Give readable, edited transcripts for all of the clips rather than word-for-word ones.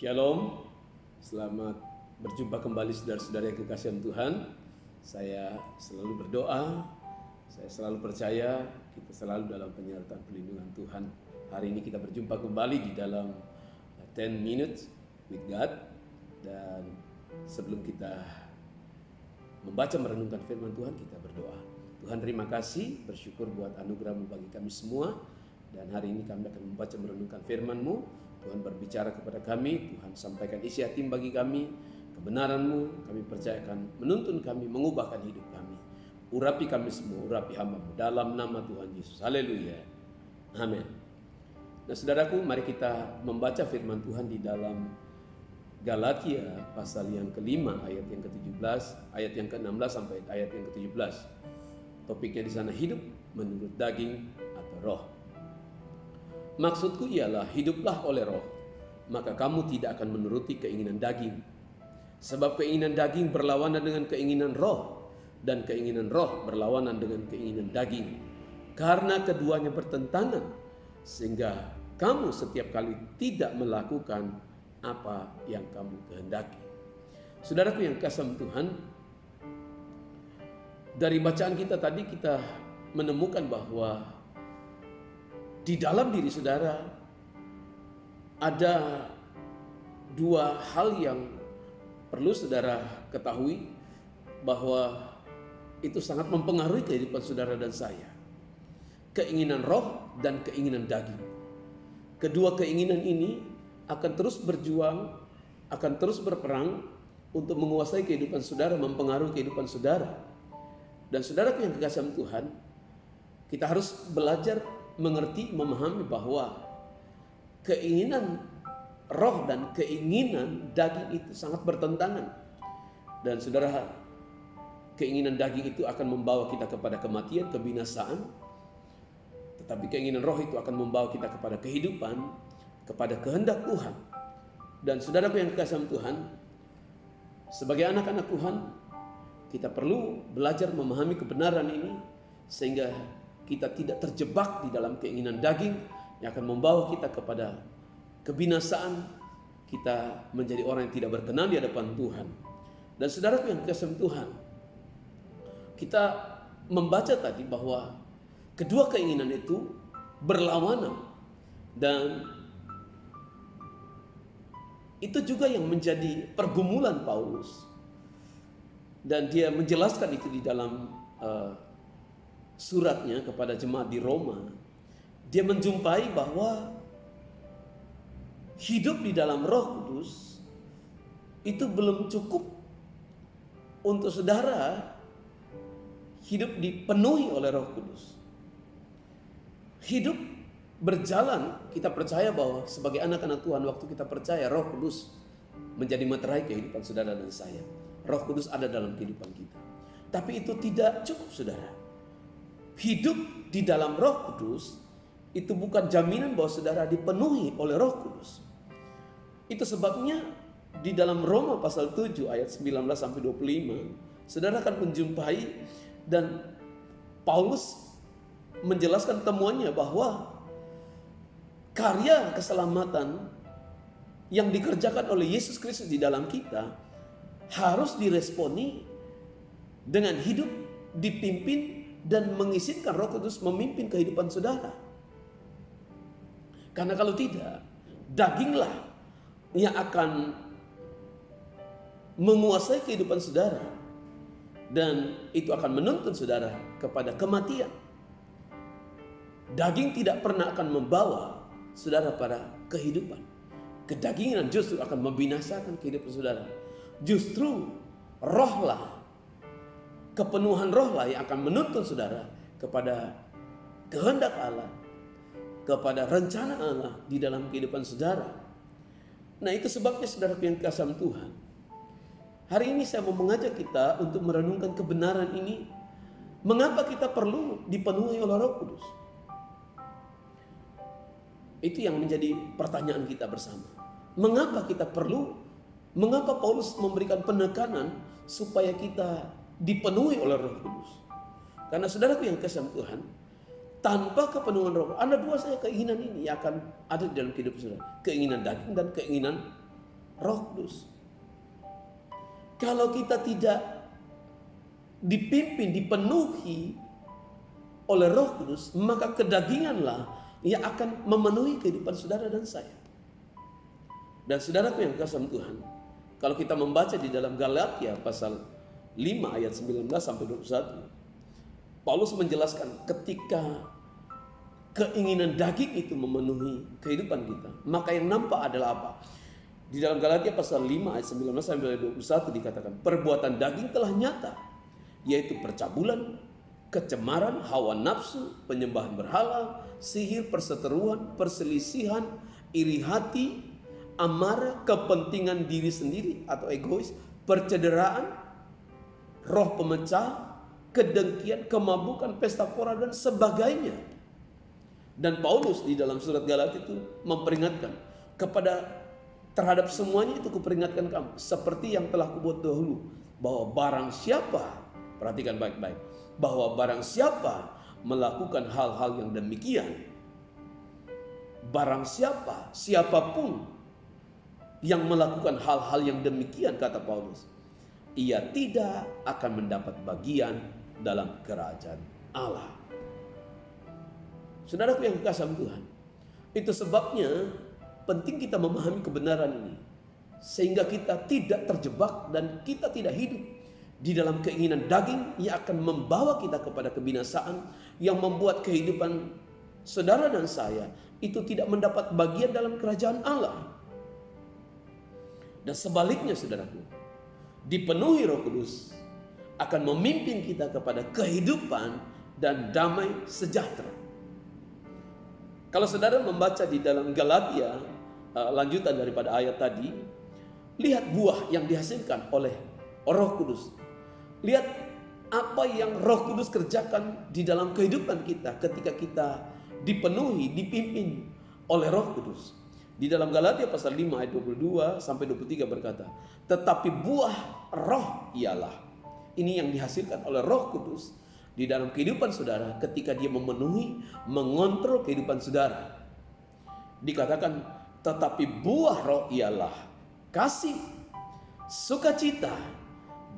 Shalom, selamat berjumpa kembali saudara-saudara yang kekasihan Tuhan. Saya selalu berdoa, saya selalu percaya kita selalu dalam penyertaan perlindungan Tuhan. Hari ini kita berjumpa kembali di dalam 10 Minutes with God. Dan sebelum kita membaca merenungkan firman Tuhan, kita berdoa. Tuhan, terima kasih, bersyukur buat anugerah-Mu bagi kami semua. Dan hari ini kami akan membaca merenungkan firman-Mu. Tuhan berbicara kepada kami, Tuhan sampaikan isi hati bagi kami, kebenaran-Mu kami percayakan, menuntun kami, mengubahkan hidup kami. Urapi kami semua, urapi hamba-Mu dalam nama Tuhan Yesus. Haleluya. Amin. Nah saudaraku, mari kita membaca firman Tuhan di dalam Galatia pasal yang kelima ayat yang ke-17, ayat yang ke-16 sampai ayat yang ke-17. Topiknya di sana hidup menurut daging atau roh. Maksudku ialah hiduplah oleh roh, maka kamu tidak akan menuruti keinginan daging. Sebab keinginan daging berlawanan dengan keinginan roh, dan keinginan roh berlawanan dengan keinginan daging. Karena keduanya bertentangan, sehingga kamu setiap kali tidak melakukan apa yang kamu kehendaki. Saudaraku yang kasih Tuhan, dari bacaan kita tadi kita menemukan bahwa di dalam diri saudara ada dua hal yang perlu saudara ketahui, bahwa itu sangat mempengaruhi kehidupan saudara dan saya. Keinginan roh dan keinginan daging. Kedua keinginan ini akan terus berjuang, akan terus berperang untuk menguasai kehidupan saudara, mempengaruhi kehidupan saudara. Dan saudara yang kekasihan Tuhan, kita harus belajar mengerti, memahami bahwa keinginan roh dan keinginan daging itu sangat bertentangan. Dan saudara, keinginan daging itu akan membawa kita kepada kematian, kebinasaan. Tetapi keinginan roh itu akan membawa kita kepada kehidupan, kepada kehendak Tuhan. Dan saudara yang dikasihi Tuhan, sebagai anak-anak Tuhan, kita perlu belajar memahami kebenaran ini, sehingga kita tidak terjebak di dalam keinginan daging yang akan membawa kita kepada kebinasaan. Kita menjadi orang yang tidak berkenan di hadapan Tuhan. Dan saudaraku yang dikasihi Tuhan, kita membaca tadi bahwa kedua keinginan itu berlawanan. Dan itu juga yang menjadi pergumulan Paulus. Dan dia menjelaskan itu di dalam suratnya kepada jemaat di Roma. Dia menjumpai bahwa hidup di dalam Roh Kudus itu belum cukup untuk saudara hidup dipenuhi oleh Roh Kudus. Hidup berjalan, kita percaya bahwa sebagai anak-anak Tuhan, waktu kita percaya Roh Kudus menjadi meterai kehidupan saudara dan saya. Roh Kudus ada dalam kehidupan kita. Tapi itu tidak cukup saudara. Hidup di dalam Roh Kudus itu bukan jaminan bahwa saudara dipenuhi oleh Roh Kudus. Itu sebabnya di dalam Roma pasal 7 ayat 19 sampai 25, saudara akan menjumpai dan Paulus menjelaskan temuannya bahwa karya keselamatan yang dikerjakan oleh Yesus Kristus di dalam kita harus diresponi dengan hidup dipimpin dan mengizinkan Roh Kudus memimpin kehidupan saudara. Karena kalau tidak, daginglah yang akan menguasai kehidupan saudara, dan itu akan menuntun saudara kepada kematian. Daging tidak pernah akan membawa saudara pada kehidupan. Kedagingan justru akan membinasakan kehidupan saudara. Justru rohlah, kepenuhan rohlah yang akan menuntun saudara kepada kehendak Allah, kepada rencana Allah di dalam kehidupan saudara. Nah itu sebabnya saudara yang kasih Tuhan, hari ini saya mau mengajak kita untuk merenungkan kebenaran ini. Mengapa kita perlu dipenuhi oleh Roh Kudus? Itu yang menjadi pertanyaan kita bersama. Mengapa kita perlu? Mengapa Paulus memberikan penekanan supaya kita dipenuhi oleh Roh Kudus? Karena saudaraku yang kasih Tuhan, tanpa kepenuhan Roh, ada dua saja keinginan ini yang akan ada di dalam kehidupan saudara. Keinginan daging dan keinginan Roh Kudus. Kalau kita tidak dipimpin, dipenuhi oleh Roh Kudus, maka kedaginganlah yang akan memenuhi kehidupan saudara dan saya. Dan saudaraku yang kasih Tuhan, kalau kita membaca di dalam Galatia pasal 5 ayat 19 sampai 21, Paulus menjelaskan ketika keinginan daging itu memenuhi kehidupan kita, maka yang nampak adalah apa? Di dalam Galatia pasal 5 ayat 19 sampai 21 dikatakan, perbuatan daging telah nyata, yaitu percabulan, kecemaran, hawa nafsu, penyembahan berhala, sihir, perseteruan, perselisihan, iri hati, amarah, kepentingan diri sendiri atau egois, percederaan, roh pemecah, kedengkian, kemabukan, pesta pora dan sebagainya. Dan Paulus di dalam surat Galatia itu memperingatkan terhadap semuanya itu kuperingatkan kamu, seperti yang telah kubuat dahulu, bahwa barang siapa, perhatikan baik-baik, bahwa barang siapa melakukan hal-hal yang demikian, barang siapa, siapapun yang melakukan hal-hal yang demikian, kata Paulus, ia tidak akan mendapat bagian dalam kerajaan Allah. Saudaraku yang dikasihi Tuhan, itu sebabnya penting kita memahami kebenaran ini, sehingga kita tidak terjebak dan kita tidak hidup di dalam keinginan daging yang akan membawa kita kepada kebinasaan, yang membuat kehidupan saudara dan saya itu tidak mendapat bagian dalam kerajaan Allah. Dan sebaliknya saudaraku, dipenuhi Roh Kudus akan memimpin kita kepada kehidupan dan damai sejahtera. Kalau saudara membaca di dalam Galatia, lanjutan daripada ayat tadi, lihat buah yang dihasilkan oleh Roh Kudus. Lihat apa yang Roh Kudus kerjakan di dalam kehidupan kita ketika kita dipenuhi, dipimpin oleh Roh Kudus. Di dalam Galatia pasal 5 ayat 22 sampai 23 berkata, tetapi buah roh ialah, ini yang dihasilkan oleh Roh Kudus di dalam kehidupan saudara ketika dia memenuhi, mengontrol kehidupan saudara. Dikatakan, tetapi buah roh ialah kasih, sukacita,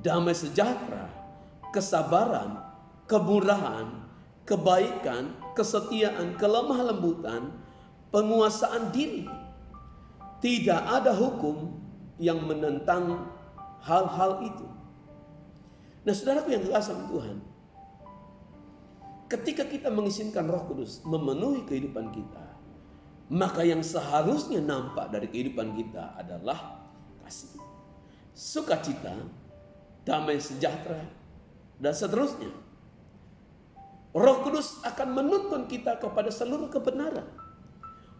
damai sejahtera, kesabaran, kemurahan, kebaikan, kesetiaan, kelemah lembutan, penguasaan diri. Tidak ada hukum yang menentang hal-hal itu. Nah, saudaraku yang dikasihi Tuhan, ketika kita mengizinkan Roh Kudus memenuhi kehidupan kita, maka yang seharusnya nampak dari kehidupan kita adalah kasih, sukacita, damai sejahtera, dan seterusnya. Roh Kudus akan menuntun kita kepada seluruh kebenaran.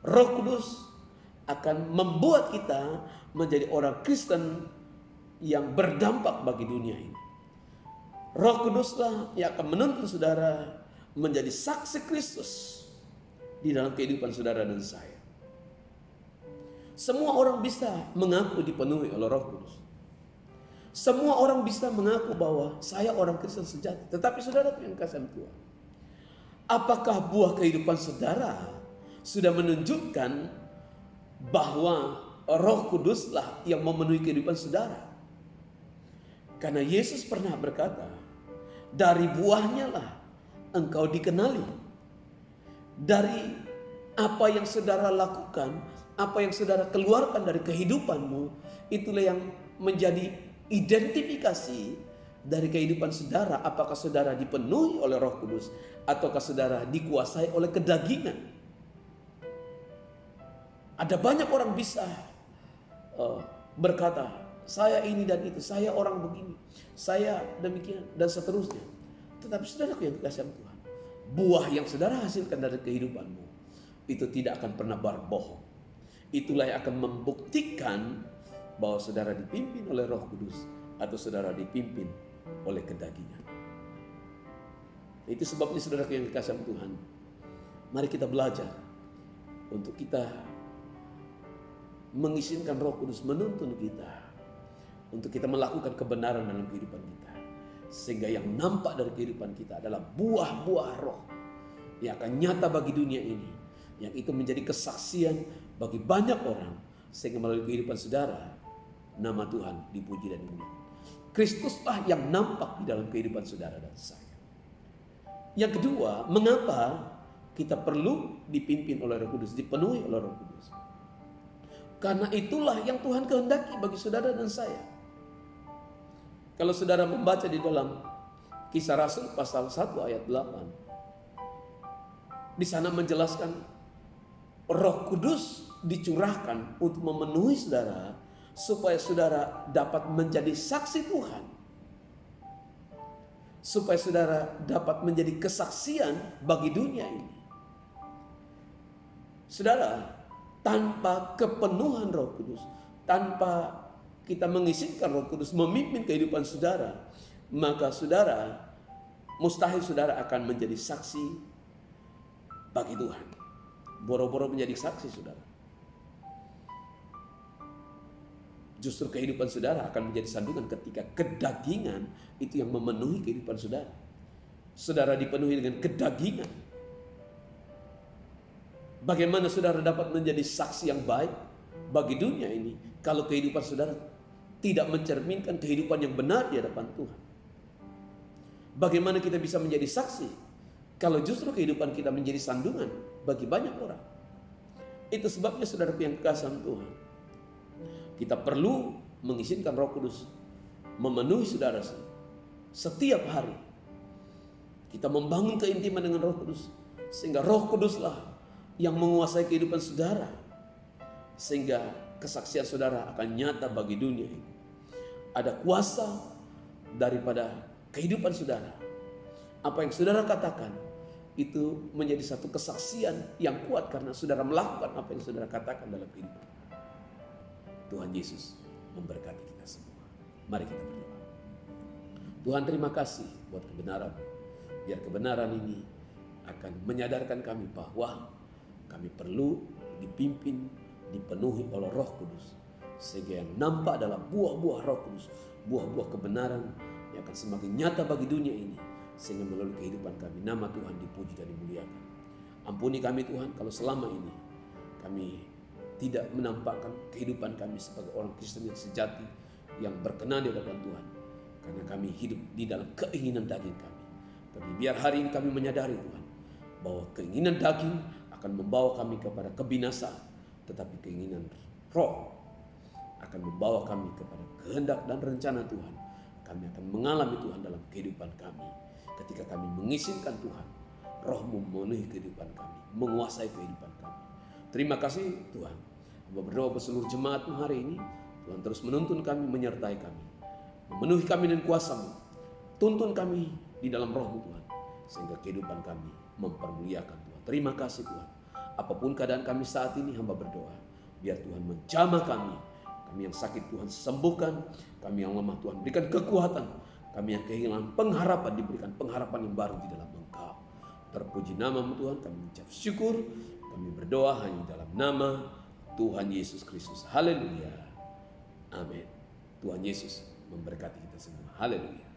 Roh Kudus akan membuat kita menjadi orang Kristen yang berdampak bagi dunia ini. Roh Kuduslah yang akan menuntun saudara menjadi saksi Kristus di dalam kehidupan saudara dan saya. Semua orang bisa mengaku dipenuhi oleh Roh Kudus. Semua orang bisa mengaku bahwa saya orang Kristen sejati. Tetapi saudara yang kasih Tuhan, apakah buah kehidupan saudara sudah menunjukkan bahwa Roh Kuduslah yang memenuhi kehidupan saudara? Karena Yesus pernah berkata, dari buahnya lah engkau dikenali. Dari apa yang saudara lakukan, apa yang saudara keluarkan dari kehidupanmu, itulah yang menjadi identifikasi dari kehidupan saudara. Apakah saudara dipenuhi oleh Roh Kudus ataukah saudara dikuasai oleh kedagingan? Ada banyak orang bisa berkata, saya ini dan itu, saya orang begini, saya demikian dan seterusnya. Tetapi saudaraku yang dikasihi Tuhan, buah yang saudara hasilkan dari kehidupanmu itu tidak akan pernah berbohong. Itulah yang akan membuktikan bahwa saudara dipimpin oleh Roh Kudus atau saudara dipimpin oleh kedagingan. Itu sebabnya saudaraku yang dikasihi Tuhan, mari kita belajar untuk kita mengizinkan Roh Kudus menuntun kita untuk kita melakukan kebenaran dalam kehidupan kita, sehingga yang nampak dari kehidupan kita adalah buah-buah roh yang akan nyata bagi dunia ini, yang itu menjadi kesaksian bagi banyak orang, sehingga melalui kehidupan saudara nama Tuhan dipuji dan dimuliakan. Kristuslah yang nampak di dalam kehidupan saudara dan saya. Yang kedua, mengapa kita perlu dipimpin oleh Roh Kudus, dipenuhi oleh Roh Kudus? Karena itulah yang Tuhan kehendaki bagi saudara dan saya. Kalau saudara membaca di dalam Kisah Rasul pasal 1 ayat 8, di sana menjelaskan Roh Kudus dicurahkan untuk memenuhi saudara, supaya saudara dapat menjadi saksi Tuhan, supaya saudara dapat menjadi kesaksian bagi dunia ini. Saudara, tanpa kepenuhan Roh Kudus, tanpa kita mengizinkan Roh Kudus memimpin kehidupan saudara, maka saudara, mustahil saudara akan menjadi saksi bagi Tuhan. Boro-boro menjadi saksi saudara. Justru kehidupan saudara akan menjadi sandungan ketika kedagingan itu yang memenuhi kehidupan saudara. Saudara dipenuhi dengan kedagingan. Bagaimana saudara dapat menjadi saksi yang baik bagi dunia ini kalau kehidupan saudara tidak mencerminkan kehidupan yang benar di hadapan Tuhan? Bagaimana kita bisa menjadi saksi kalau justru kehidupan kita menjadi sandungan bagi banyak orang? Itu sebabnya saudara yang kekasih Tuhan, kita perlu mengizinkan Roh Kudus memenuhi saudara setiap hari. Kita membangun keintiman dengan Roh Kudus, sehingga Roh Kuduslah yang menguasai kehidupan saudara, sehingga kesaksian saudara akan nyata bagi dunia ini. Ada kuasa daripada kehidupan saudara. Apa yang saudara katakan itu menjadi satu kesaksian yang kuat karena saudara melakukan apa yang saudara katakan dalam kehidupan. Tuhan Yesus memberkati kita semua. Mari kita berdoa. Tuhan, terima kasih buat kebenaran. Biar kebenaran ini akan menyadarkan kami bahwa kami perlu dipimpin, dipenuhi oleh Roh Kudus. Sehingga yang nampak adalah buah-buah Roh Kudus, buah-buah kebenaran yang akan semakin nyata bagi dunia ini. Sehingga melalui kehidupan kami, nama Tuhan dipuji dan dimuliakan. Ampuni kami Tuhan kalau selama ini kami tidak menampakkan kehidupan kami sebagai orang Kristen yang sejati, yang berkenan di hadapan Tuhan. Karena kami hidup di dalam keinginan daging kami. Tapi biar hari ini kami menyadari Tuhan, bahwa keinginan daging akan membawa kami kepada kebinasaan. Tetapi keinginan roh akan membawa kami kepada kehendak dan rencana Tuhan. Kami akan mengalami Tuhan dalam kehidupan kami. Ketika kami mengizinkan Tuhan, Roh-Mu memenuhi kehidupan kami, menguasai kehidupan kami. Terima kasih Tuhan. Hamba berdoa buat seluruh jemaat-Mu hari ini. Tuhan terus menuntun kami, menyertai kami, memenuhi kami dengan kuasa-Mu. Tuntun kami di dalam Roh-Mu Tuhan, sehingga kehidupan kami mempermuliakan Tuhan. Terima kasih Tuhan. Apapun keadaan kami saat ini, hamba berdoa, biar Tuhan menjamah kami. Kami yang sakit Tuhan sembuhkan, kami yang lemah Tuhan berikan kekuatan, kami yang kehilangan pengharapan diberikan pengharapan yang baru di dalam Engkau. Terpuji nama-Mu Tuhan, kami mengucap syukur, kami berdoa hanya dalam nama Tuhan Yesus Kristus. Haleluya. Amin. Tuhan Yesus memberkati kita semua. Haleluya.